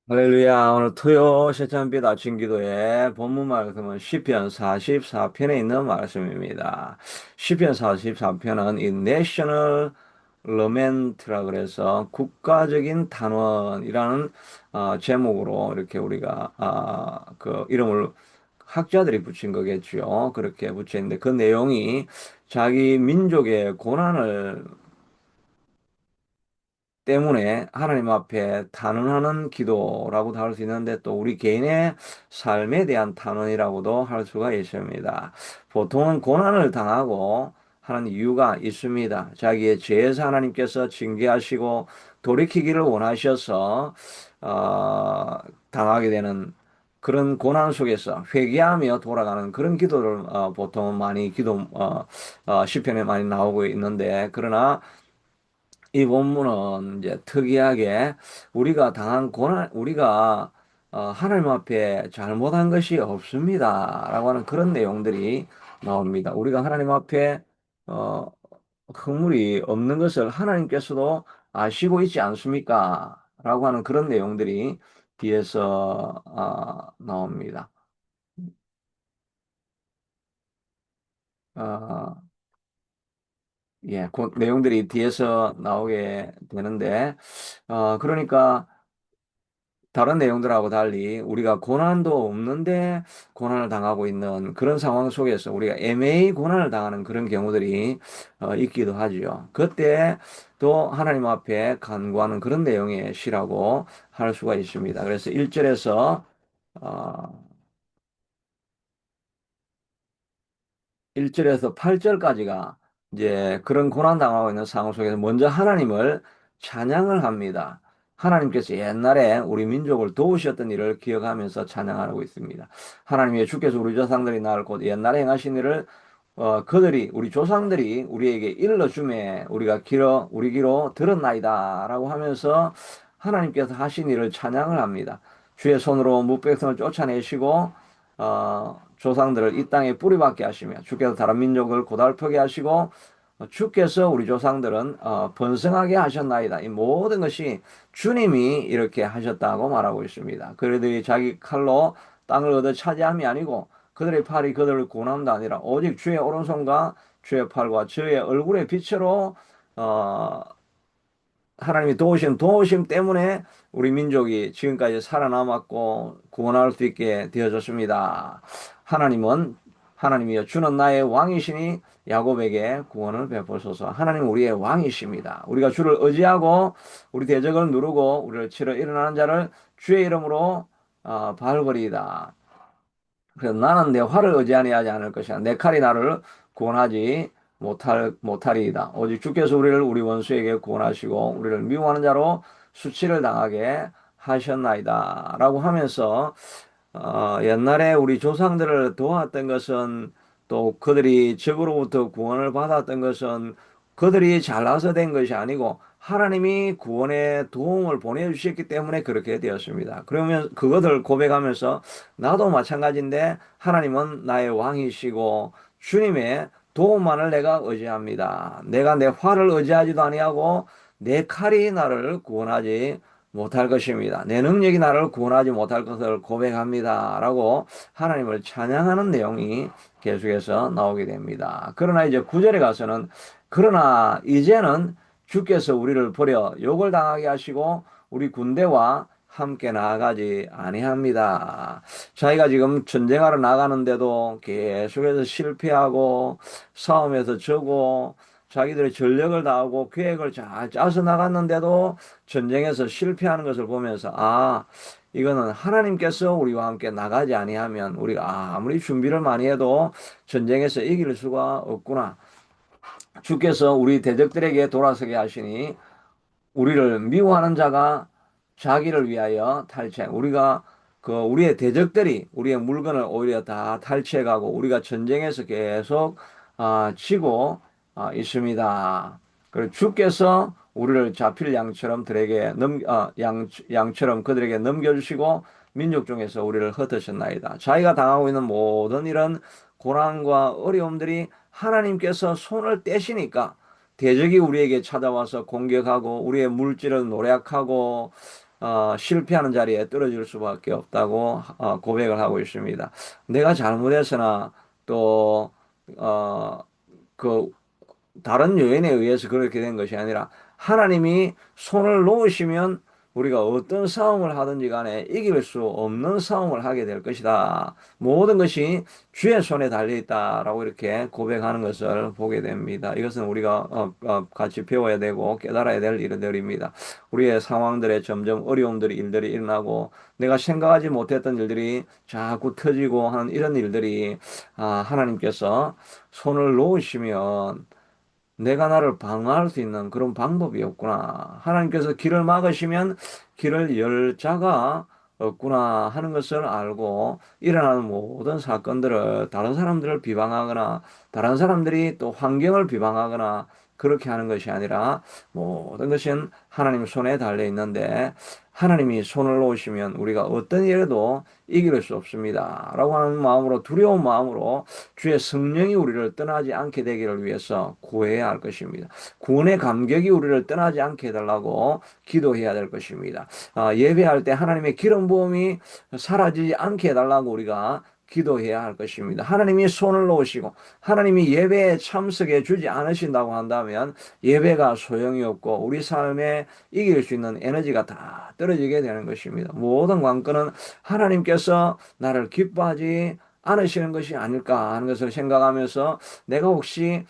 할렐루야. 오늘 토요 실천빛 아침 기도의 본문 말씀은 시편 44편에 있는 말씀입니다. 시편 44편은 이 내셔널 러멘트라 그래서 국가적인 단원이라는 제목으로 이렇게 우리가 그 이름을 학자들이 붙인 거겠죠. 그렇게 붙였는데 그 내용이 자기 민족의 고난을 때문에 하나님 앞에 탄원하는 기도라고도 할 수 있는데 또 우리 개인의 삶에 대한 탄원이라고도 할 수가 있습니다. 보통은 고난을 당하고 하는 이유가 있습니다. 자기의 죄에서 하나님께서 징계하시고 돌이키기를 원하셔서 어, 당하게 되는 그런 고난 속에서 회개하며 돌아가는 그런 기도를 보통은 많이 시편에 많이 나오고 있는데 그러나 이 본문은 이제 특이하게 우리가 당한 고난, 우리가 하나님 앞에 잘못한 것이 없습니다. 라고 하는 그런 내용들이 나옵니다. 우리가 하나님 앞에 어, 허물이 없는 것을 하나님께서도 아시고 있지 않습니까? 라고 하는 그런 내용들이 뒤에서 나옵니다. 어, 예, 그 내용들이 뒤에서 나오게 되는데, 그러니까 다른 내용들하고 달리 우리가 고난도 없는데 고난을 당하고 있는 그런 상황 속에서 우리가 애매히 고난을 당하는 그런 경우들이 있기도 하죠. 그때 또 하나님 앞에 간구하는 그런 내용의 시라고 할 수가 있습니다. 그래서 1절에서 1절에서 8절까지가 이제 그런 고난당하고 있는 상황 속에서 먼저 하나님을 찬양을 합니다. 하나님께서 옛날에 우리 민족을 도우셨던 일을 기억하면서 찬양하고 있습니다. 하나님의 주께서 우리 조상들이 나를 곧 옛날에 행하신 일을 그들이 우리 조상들이 우리에게 일러줌에 우리 귀로 들었나이다라고 하면서 하나님께서 하신 일을 찬양을 합니다. 주의 손으로 무백성을 쫓아내시고 조상들을 이 땅에 뿌리박게 하시며 주께서 다른 민족을 고달프게 하시고 주께서 우리 조상들은 번성하게 하셨나이다. 이 모든 것이 주님이 이렇게 하셨다고 말하고 있습니다. 그들이 자기 칼로 땅을 얻어 차지함이 아니고 그들의 팔이 그들을 구원함도 아니라 오직 주의 오른손과 주의 팔과 주의 얼굴의 빛으로 어, 하나님이 도우심 때문에 우리 민족이 지금까지 살아남았고 구원할 수 있게 되어졌습니다. 하나님은 하나님이여 주는 나의 왕이시니 야곱에게 구원을 베푸소서. 하나님 우리의 왕이십니다. 우리가 주를 의지하고 우리 대적을 누르고 우리를 치러 일어나는 자를 주의 이름으로 발버리이다. 그래서 나는 내 활을 의지하지 않을 것이야. 내 칼이 나를 구원하지 못하리이다. 오직 주께서 우리를 우리 원수에게 구원하시고 우리를 미워하는 자로 수치를 당하게 하셨나이다. 라고 하면서 옛날에 우리 조상들을 도왔던 것은 또 그들이 적으로부터 구원을 받았던 것은 그들이 잘나서 된 것이 아니고 하나님이 구원의 도움을 보내주셨기 때문에 그렇게 되었습니다. 그러면 그것을 고백하면서 나도 마찬가지인데 하나님은 나의 왕이시고 주님의 도움만을 내가 의지합니다. 내가 내 활을 의지하지도 아니하고 내 칼이 나를 구원하지 못할 것입니다. 내 능력이 나를 구원하지 못할 것을 고백합니다. 라고 하나님을 찬양하는 내용이 계속해서 나오게 됩니다. 그러나 이제 9절에 가서는 그러나 이제는 주께서 우리를 버려 욕을 당하게 하시고 우리 군대와 함께 나아가지 아니합니다. 자기가 지금 전쟁하러 나가는데도 계속해서 실패하고 싸움에서 져고 자기들의 전력을 다하고 계획을 잘 짜서 나갔는데도 전쟁에서 실패하는 것을 보면서 이거는 하나님께서 우리와 함께 나가지 아니하면 우리가 아무리 준비를 많이 해도 전쟁에서 이길 수가 없구나. 주께서 우리 대적들에게 돌아서게 하시니 우리를 미워하는 자가 자기를 위하여 탈취해. 우리의 대적들이 우리의 물건을 오히려 다 탈취해 가고 우리가 전쟁에서 계속 지고 있습니다. 그리고 주께서 우리를 잡힐 양처럼 양처럼 그들에게 넘겨주시고 민족 중에서 우리를 흩으셨나이다. 자기가 당하고 있는 모든 이런 고난과 어려움들이 하나님께서 손을 떼시니까 대적이 우리에게 찾아와서 공격하고 우리의 물질을 노략하고 실패하는 자리에 떨어질 수밖에 없다고 고백을 하고 있습니다. 내가 잘못해서나 또 어, 그 다른 요인에 의해서 그렇게 된 것이 아니라 하나님이 손을 놓으시면 우리가 어떤 싸움을 하든지 간에 이길 수 없는 싸움을 하게 될 것이다. 모든 것이 주의 손에 달려 있다라고 이렇게 고백하는 것을 보게 됩니다. 이것은 우리가 같이 배워야 되고 깨달아야 될 일들입니다. 우리의 상황들에 점점 어려움들이 일들이 일어나고 내가 생각하지 못했던 일들이 자꾸 터지고 하는 이런 일들이 하나님께서 손을 놓으시면 내가 나를 방어할 수 있는 그런 방법이 없구나. 하나님께서 길을 막으시면 길을 열 자가 없구나 하는 것을 알고 일어나는 모든 사건들을 다른 사람들을 비방하거나 다른 사람들이 또 환경을 비방하거나 그렇게 하는 것이 아니라 모든 것은 하나님 손에 달려 있는데 하나님이 손을 놓으시면 우리가 어떤 일에도 이길 수 없습니다. 라고 하는 마음으로 두려운 마음으로 주의 성령이 우리를 떠나지 않게 되기를 위해서 구해야 할 것입니다. 구원의 감격이 우리를 떠나지 않게 해달라고 기도해야 될 것입니다. 예배할 때 하나님의 기름 부음이 사라지지 않게 해달라고 우리가 기도해야 할 것입니다. 하나님이 손을 놓으시고 하나님이 예배에 참석해 주지 않으신다고 한다면 예배가 소용이 없고 우리 삶에 이길 수 있는 에너지가 다 떨어지게 되는 것입니다. 모든 관건은 하나님께서 나를 기뻐하지 않으시는 것이 아닐까 하는 것을 생각하면서 내가 혹시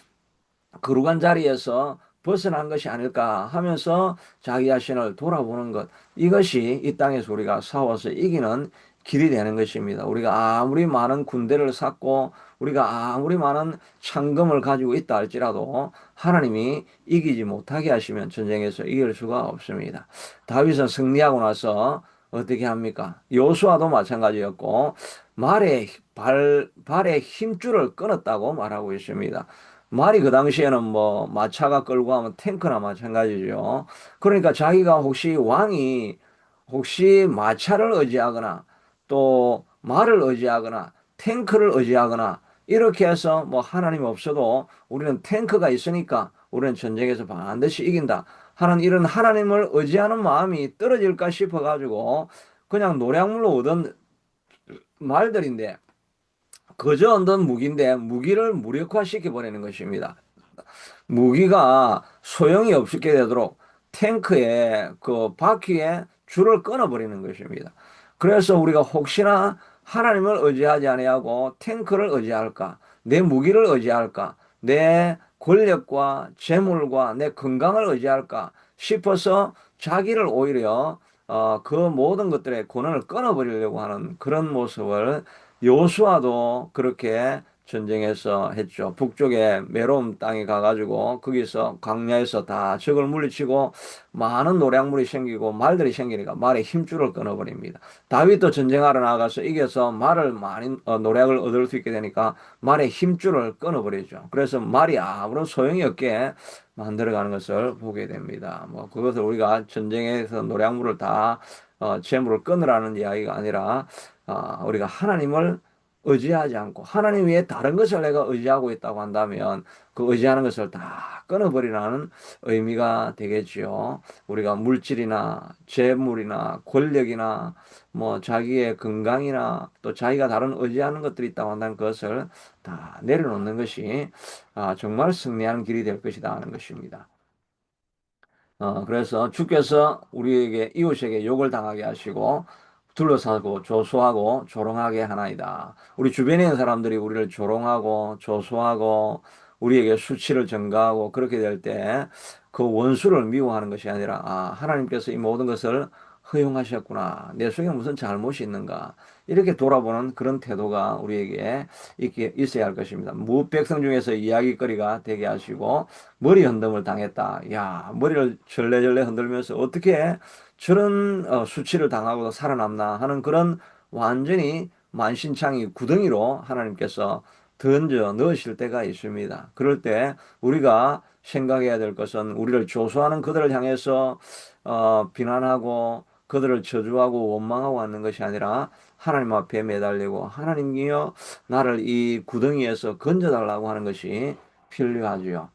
거룩한 자리에서 벗어난 것이 아닐까 하면서 자기 자신을 돌아보는 것. 이것이 이 땅에서 우리가 싸워서 이기는 길이 되는 것입니다. 우리가 아무리 많은 군대를 쌓고 우리가 아무리 많은 창금을 가지고 있다 할지라도 하나님이 이기지 못하게 하시면 전쟁에서 이길 수가 없습니다. 다윗은 승리하고 나서 어떻게 합니까? 여호수아도 마찬가지였고 발에 힘줄을 끊었다고 말하고 있습니다. 말이 그 당시에는 뭐 마차가 끌고 하면 탱크나 마찬가지죠. 그러니까 자기가 혹시 왕이 혹시 마차를 의지하거나 또 말을 의지하거나 탱크를 의지하거나 이렇게 해서 뭐 하나님 없어도 우리는 탱크가 있으니까 우리는 전쟁에서 반드시 이긴다 하는 이런 하나님을 의지하는 마음이 떨어질까 싶어 가지고 그냥 노량물로 얻은 말들인데 그저 얻은 무기인데 무기를 무력화시켜 버리는 것입니다. 무기가 소용이 없게 되도록 탱크의 그 바퀴에 줄을 끊어버리는 것입니다. 그래서 우리가 혹시나 하나님을 의지하지 아니하고 탱크를 의지할까, 내 무기를 의지할까, 내 권력과 재물과 내 건강을 의지할까 싶어서 자기를 오히려 그 모든 것들의 권한을 끊어버리려고 하는 그런 모습을 여호수아도 그렇게 전쟁에서 했죠. 북쪽에 메롬 땅에 가가지고 거기서 광야에서 다 적을 물리치고 많은 노량물이 생기고 말들이 생기니까 말에 힘줄을 끊어버립니다. 다윗도 전쟁하러 나가서 이겨서 말을 많이 노략을 얻을 수 있게 되니까 말에 힘줄을 끊어버리죠. 그래서 말이 아무런 소용이 없게 만들어가는 것을 보게 됩니다. 뭐 그것을 우리가 전쟁에서 노량물을 다 재물을 끊으라는 이야기가 아니라 우리가 하나님을 의지하지 않고 하나님 외에 다른 것을 내가 의지하고 있다고 한다면 그 의지하는 것을 다 끊어버리라는 의미가 되겠지요. 우리가 물질이나 재물이나 권력이나 뭐 자기의 건강이나 또 자기가 다른 의지하는 것들이 있다고 한다면 그것을 다 내려놓는 것이 정말 승리하는 길이 될 것이다 하는 것입니다. 그래서 주께서 우리에게 이웃에게 욕을 당하게 하시고 둘러싸고 조소하고 조롱하게 하나이다. 우리 주변에 있는 사람들이 우리를 조롱하고 조소하고 우리에게 수치를 전가하고 그렇게 될 때 그 원수를 미워하는 것이 아니라 하나님께서 이 모든 것을 허용하셨구나. 내 속에 무슨 잘못이 있는가. 이렇게 돌아보는 그런 태도가 우리에게 있어야 할 것입니다. 무백성 중에서 이야기거리가 되게 하시고 머리 흔듦을 당했다. 야, 머리를 절레절레 흔들면서 어떻게 저런 수치를 당하고도 살아남나 하는 그런 완전히 만신창이 구덩이로 하나님께서 던져 넣으실 때가 있습니다. 그럴 때 우리가 생각해야 될 것은 우리를 조소하는 그들을 향해서 비난하고 그들을 저주하고 원망하고 하는 것이 아니라 하나님 앞에 매달리고 하나님이여 나를 이 구덩이에서 건져달라고 하는 것이 필요하지요.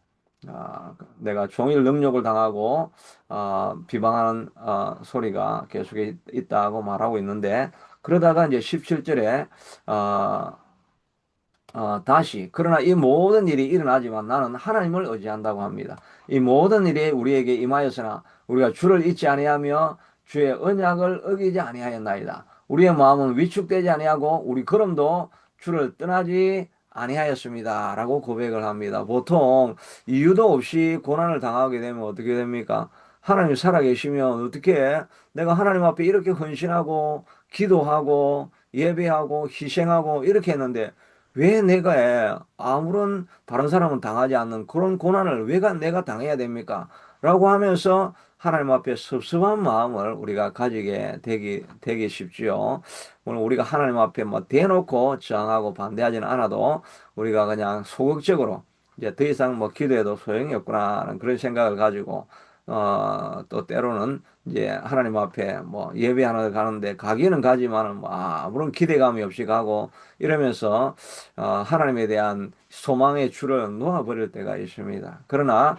내가 종일 능욕을 당하고 비방하는 소리가 계속 있다고 말하고 있는데 그러다가 이제 17절에 다시 그러나 이 모든 일이 일어나지만 나는 하나님을 의지한다고 합니다. 이 모든 일이 우리에게 임하였으나 우리가 주를 잊지 아니하며 주의 언약을 어기지 아니하였나이다. 우리의 마음은 위축되지 아니하고 우리 걸음도 주를 떠나지 아니하였습니다라고 고백을 합니다. 보통 이유도 없이 고난을 당하게 되면 어떻게 됩니까? 하나님 살아계시면 어떻게 내가 하나님 앞에 이렇게 헌신하고 기도하고 예배하고 희생하고 이렇게 했는데 왜 내가 아무런 다른 사람은 당하지 않는 그런 고난을 왜 내가 당해야 됩니까? 라고 하면서 하나님 앞에 섭섭한 마음을 우리가 가지게 되기 쉽지요. 오늘 우리가 하나님 앞에 뭐 대놓고 저항하고 반대하지는 않아도 우리가 그냥 소극적으로 이제 더 이상 뭐 기도해도 소용이 없구나 하는 그런 생각을 가지고 또 때로는 이제 하나님 앞에 뭐 예배하러 가는데 가기는 가지만은 뭐 아무런 기대감이 없이 가고 이러면서 하나님에 대한 소망의 줄을 놓아버릴 때가 있습니다. 그러나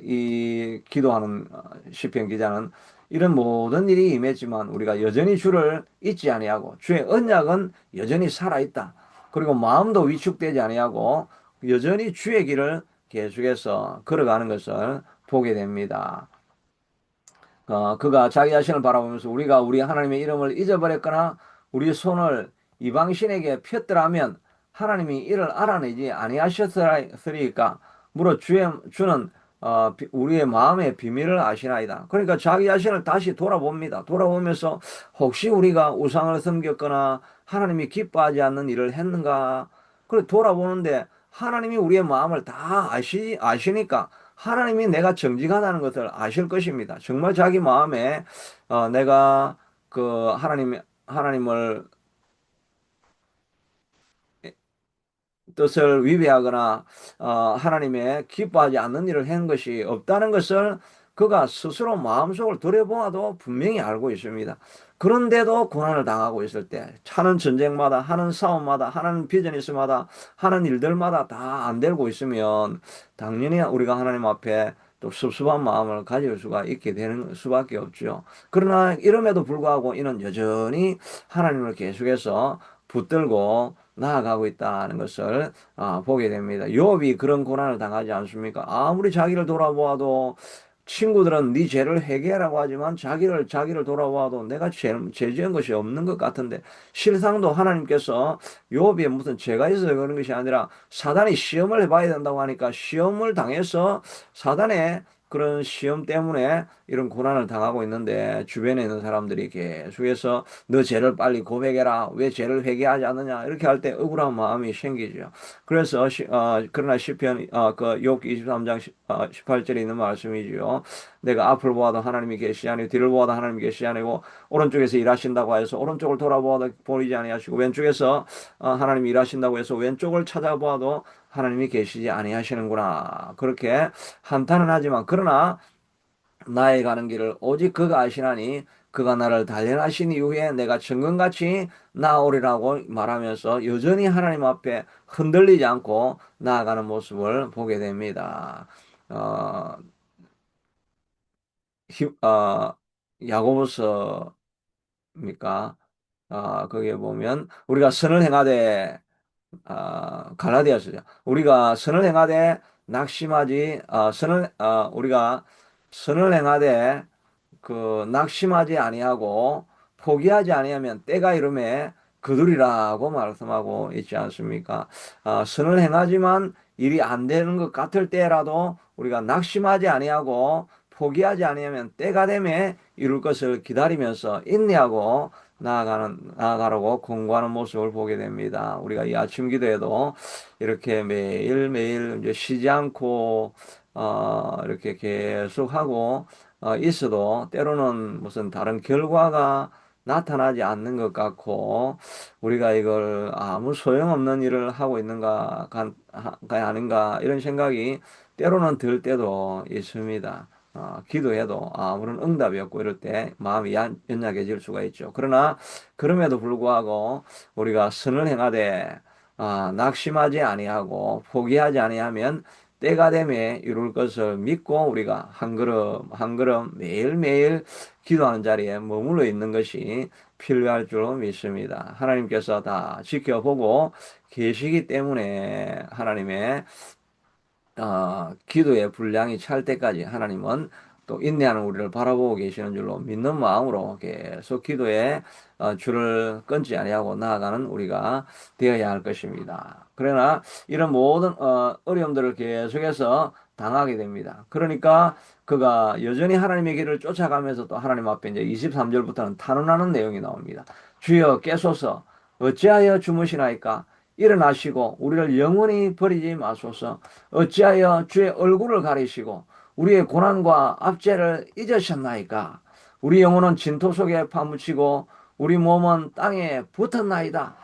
이 기도하는 시편 기자는 이런 모든 일이 임했지만 우리가 여전히 주를 잊지 아니하고 주의 언약은 여전히 살아있다. 그리고 마음도 위축되지 아니하고 여전히 주의 길을 계속해서 걸어가는 것을 보게 됩니다. 그가 자기 자신을 바라보면서 우리가 우리 하나님의 이름을 잊어버렸거나 우리 손을 이방신에게 폈더라면 하나님이 이를 알아내지 아니하셨으리까. 물어 주는 우리의 마음의 비밀을 아시나이다. 그러니까 자기 자신을 다시 돌아봅니다. 돌아보면서 혹시 우리가 우상을 섬겼거나 하나님이 기뻐하지 않는 일을 했는가? 그래 돌아보는데 하나님이 우리의 마음을 다 아시니까 하나님이 내가 정직하다는 것을 아실 것입니다. 정말 자기 마음에 내가 그 하나님을 뜻을 위배하거나 하나님의 기뻐하지 않는 일을 한 것이 없다는 것을 그가 스스로 마음속을 들여보아도 분명히 알고 있습니다. 그런데도 고난을 당하고 있을 때 하는 전쟁마다 하는 싸움마다 하는 비즈니스마다 하는 일들마다 다 안 되고 있으면 당연히 우리가 하나님 앞에 또 섭섭한 마음을 가질 수가 있게 되는 수밖에 없죠. 그러나 이럼에도 불구하고 이는 여전히 하나님을 계속해서 붙들고 나아가고 있다는 것을 보게 됩니다. 욥이 그런 고난을 당하지 않습니까? 아무리 자기를 돌아보아도 친구들은 네 죄를 회개하라고 하지만 자기를 돌아보아도 내가 죄 지은 것이 없는 것 같은데 실상도 하나님께서 욥이 무슨 죄가 있어서 그런 것이 아니라 사단이 시험을 해봐야 된다고 하니까 시험을 당해서 사단의 그런 시험 때문에 이런 고난을 당하고 있는데 주변에 있는 사람들이 계속해서 너 죄를 빨리 고백해라. 왜 죄를 회개하지 않느냐. 이렇게 할 때 억울한 마음이 생기죠. 그래서 그러나 시편 그욥 23장 18절에 있는 말씀이지요. 내가 앞을 보아도 하나님이 계시지 아니고 뒤를 보아도 하나님이 계시지 아니고 오른쪽에서 일하신다고 해서 오른쪽을 돌아보아도 보이지 아니하시고 왼쪽에서 하나님이 일하신다고 해서 왼쪽을 찾아보아도 하나님이 계시지 아니하시는구나. 그렇게 한탄은 하지만 그러나 나의 가는 길을 오직 그가 아시나니 그가 나를 단련하신 이후에 내가 정금같이 나아오리라고 말하면서 여전히 하나님 앞에 흔들리지 않고 나아가는 모습을 보게 됩니다. 어, 야고보서입니까? 거기에 보면 우리가 선을 행하되 갈라디아서죠. 우리가 선을 행하되 낙심하지 우리가 선을 행하되 낙심하지 아니하고 포기하지 아니하면 때가 이름에 그들이라고 말씀하고 있지 않습니까? 선을 행하지만 일이 안 되는 것 같을 때라도 우리가 낙심하지 아니하고 포기하지 아니하면 때가 되면 이룰 것을 기다리면서 인내하고 나아가라고 공부하는 모습을 보게 됩니다. 우리가 이 아침 기도에도 이렇게 매일매일 이제 쉬지 않고 이렇게 계속하고 있어도 때로는 무슨 다른 결과가 나타나지 않는 것 같고 우리가 이걸 아무 소용없는 일을 하고 있는가 아닌가 이런 생각이 때로는 들 때도 있습니다. 기도해도 아무런 응답이 없고 이럴 때 마음이 연약해질 수가 있죠. 그러나 그럼에도 불구하고 우리가 선을 행하되 낙심하지 아니하고 포기하지 아니하면 때가 되면 이룰 것을 믿고 우리가 한 걸음 한 걸음 매일매일 기도하는 자리에 머물러 있는 것이 필요할 줄 믿습니다. 하나님께서 다 지켜보고 계시기 때문에 하나님의 기도의 분량이 찰 때까지 하나님은 또 인내하는 우리를 바라보고 계시는 줄로 믿는 마음으로 계속 기도에 줄을 끊지 아니하고 나아가는 우리가 되어야 할 것입니다. 그러나 이런 모든 어려움들을 계속해서 당하게 됩니다. 그러니까 그가 여전히 하나님의 길을 쫓아가면서 또 하나님 앞에 이제 23절부터는 탄원하는 내용이 나옵니다. 주여 깨소서 어찌하여 주무시나이까 일어나시고 우리를 영원히 버리지 마소서. 어찌하여 주의 얼굴을 가리시고 우리의 고난과 압제를 잊으셨나이까? 우리 영혼은 진토 속에 파묻히고 우리 몸은 땅에 붙었나이다.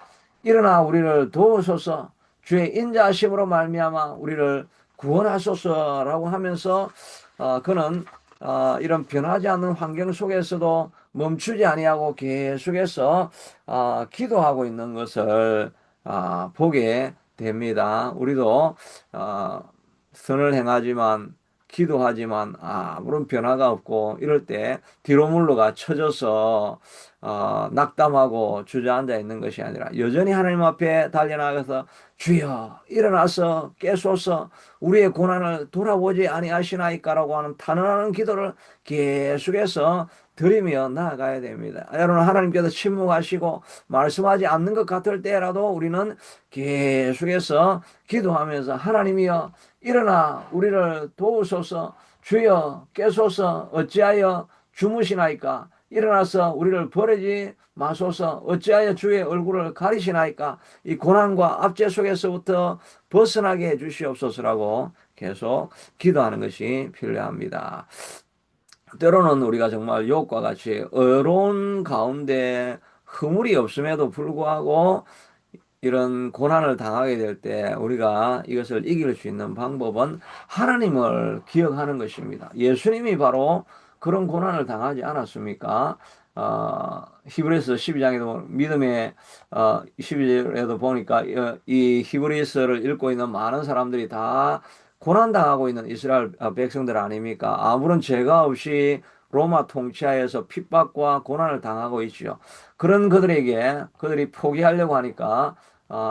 일어나 우리를 도우소서. 주의 인자하심으로 말미암아 우리를 구원하소서라고 하면서 그는 이런 변하지 않는 환경 속에서도 멈추지 아니하고 계속해서 기도하고 있는 것을 보게 됩니다. 우리도 선을 행하지만 기도하지만 아무런 변화가 없고 이럴 때 뒤로 물러가 처져서 낙담하고 주저앉아 있는 것이 아니라 여전히 하나님 앞에 달려나가서 주여 일어나서 깨소서 우리의 고난을 돌아보지 아니하시나이까라고 하는 탄원하는 기도를 계속해서 드리며 나아가야 됩니다. 여러분 하나님께서 침묵하시고 말씀하지 않는 것 같을 때라도 우리는 계속해서 기도하면서 하나님이여 일어나 우리를 도우소서 주여 깨소서 어찌하여 주무시나이까 일어나서 우리를 버리지 마소서 어찌하여 주의 얼굴을 가리시나이까 이 고난과 압제 속에서부터 벗어나게 해주시옵소서라고 계속 기도하는 것이 필요합니다. 때로는 우리가 정말 욕과 같이 어려운 가운데 허물이 없음에도 불구하고 이런 고난을 당하게 될 때 우리가 이것을 이길 수 있는 방법은 하나님을 기억하는 것입니다. 예수님이 바로 그런 고난을 당하지 않았습니까? 히브리서 12장에도 믿음의 12절에도 보니까 이 히브리서를 읽고 있는 많은 사람들이 다 고난당하고 있는 이스라엘 백성들 아닙니까? 아무런 죄가 없이 로마 통치하에서 핍박과 고난을 당하고 있죠. 그런 그들에게 그들이 포기하려고 하니까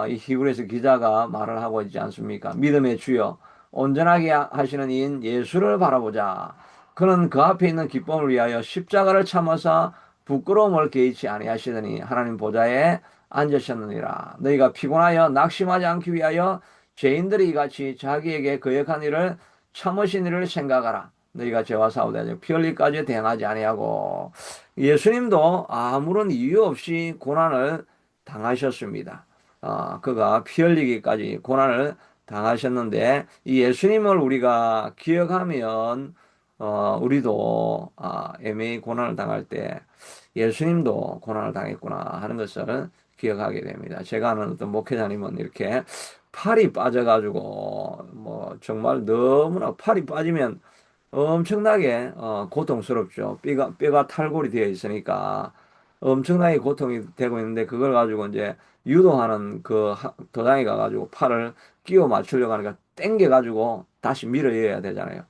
이 히브리서 기자가 말을 하고 있지 않습니까? 믿음의 주여 온전하게 하시는 이인 예수를 바라보자. 그는 그 앞에 있는 기쁨을 위하여 십자가를 참아서 부끄러움을 개의치 아니하시더니 하나님 보좌에 앉으셨느니라. 너희가 피곤하여 낙심하지 않기 위하여 죄인들이 이같이 자기에게 거역한 일을 참으신 일을 생각하라. 너희가 죄와 싸우되 피 흘리까지 대항하지 아니하고 예수님도 아무런 이유 없이 고난을 당하셨습니다. 그가 피 흘리기까지 고난을 당하셨는데 이 예수님을 우리가 기억하면 우리도 애매히 고난을 당할 때 예수님도 고난을 당했구나 하는 것을 기억하게 됩니다. 제가 아는 어떤 목회자님은 이렇게 팔이 빠져가지고 뭐 정말 너무나 팔이 빠지면 엄청나게 고통스럽죠. 뼈가 탈골이 되어 있으니까 엄청나게 고통이 되고 있는데 그걸 가지고 이제 유도하는 그 도장에 가가지고 팔을 끼워 맞추려고 하니까 땡겨 가지고 다시 밀어야 되잖아요.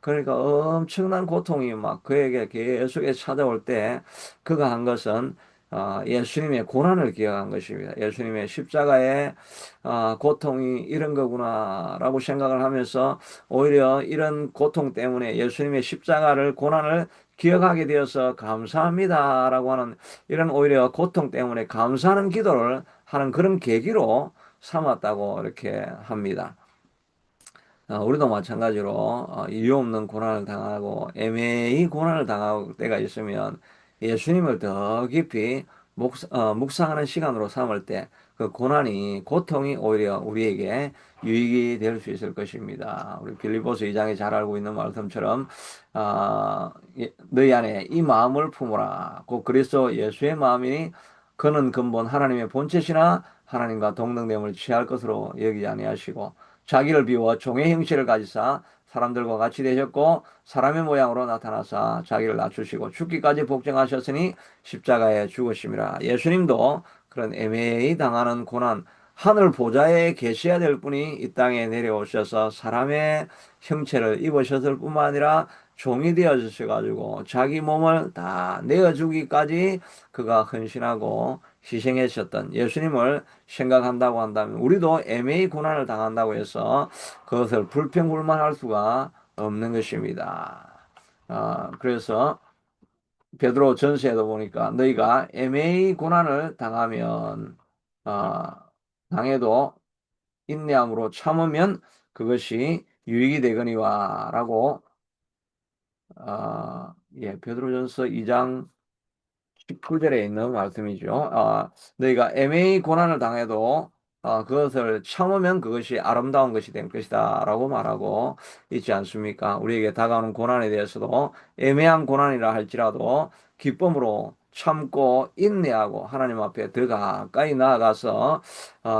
그러니까 엄청난 고통이 막 그에게 계속해서 찾아올 때 그가 한 것은 예수님의 고난을 기억한 것입니다. 예수님의 십자가의 고통이 이런 거구나라고 생각을 하면서 오히려 이런 고통 때문에 예수님의 십자가를 고난을 기억하게 되어서 감사합니다라고 하는 이런 오히려 고통 때문에 감사하는 기도를 하는 그런 계기로 삼았다고 이렇게 합니다. 우리도 마찬가지로 이유 없는 고난을 당하고 애매히 고난을 당할 때가 있으면 예수님을 더 깊이 묵상하는 시간으로 삼을 때 그 고통이 오히려 우리에게 유익이 될 수 있을 것입니다. 우리 빌립보서 2장에 잘 알고 있는 말씀처럼 너희 안에 이 마음을 품으라. 곧 그리스도 예수의 마음이니 그는 근본 하나님의 본체시나 하나님과 동등됨을 취할 것으로 여기지 아니하시고 자기를 비워 종의 형체를 가지사 사람들과 같이 되셨고 사람의 모양으로 나타나사 자기를 낮추시고 죽기까지 복종하셨으니 십자가에 죽으심이라. 예수님도 그런 애매히 당하는 고난 하늘 보좌에 계셔야 될 분이 이 땅에 내려오셔서 사람의 형체를 입으셨을 뿐만 아니라 종이 되어 주셔가지고 자기 몸을 다 내어주기까지 그가 헌신하고 희생하셨던 예수님을 생각한다고 한다면 우리도 애매히 고난을 당한다고 해서 그것을 불평불만할 수가 없는 것입니다. 그래서 베드로 전서에도 보니까 너희가 애매히 고난을 당하면 어, 당해도 인내함으로 참으면 그것이 유익이 되거니와라고 베드로전서 2장 19절에 있는 말씀이죠. 너희가 애매히 고난을 당해도 그것을 참으면 그것이 아름다운 것이 될 것이다 라고 말하고 있지 않습니까? 우리에게 다가오는 고난에 대해서도 애매한 고난이라 할지라도 기쁨으로 참고 인내하고 하나님 앞에 더 가까이 나아가서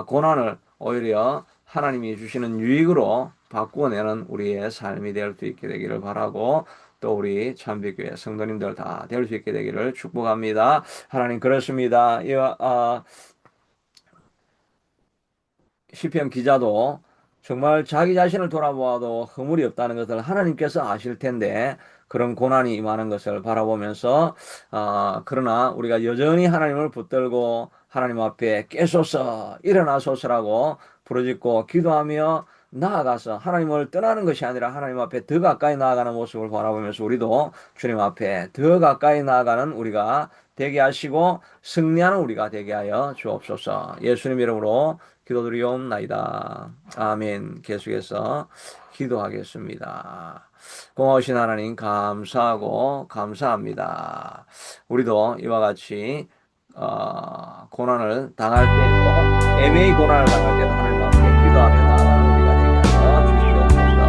고난을 오히려 하나님이 주시는 유익으로 바꾸어내는 우리의 삶이 될 수 있게 되기를 바라고 또 우리 참비교회 성도님들 다 될 수 있게 되기를 축복합니다. 하나님 그렇습니다. 시편 기자도 정말 자기 자신을 돌아보아도 허물이 없다는 것을 하나님께서 아실 텐데 그런 고난이 임하는 것을 바라보면서 그러나 우리가 여전히 하나님을 붙들고 하나님 앞에 깨소서 일어나소서라고 부르짖고 기도하며 나아가서 하나님을 떠나는 것이 아니라 하나님 앞에 더 가까이 나아가는 모습을 바라보면서 우리도 주님 앞에 더 가까이 나아가는 우리가 되게 하시고 승리하는 우리가 되게 하여 주옵소서. 예수님 이름으로 기도드리옵나이다. 아멘. 계속해서 기도하겠습니다. 고마우신 하나님 감사하고 감사합니다. 우리도 이와 같이 고난을 당할 때도 애매히 고난을 당할 때도 하나님 앞에 기도하며 나아가는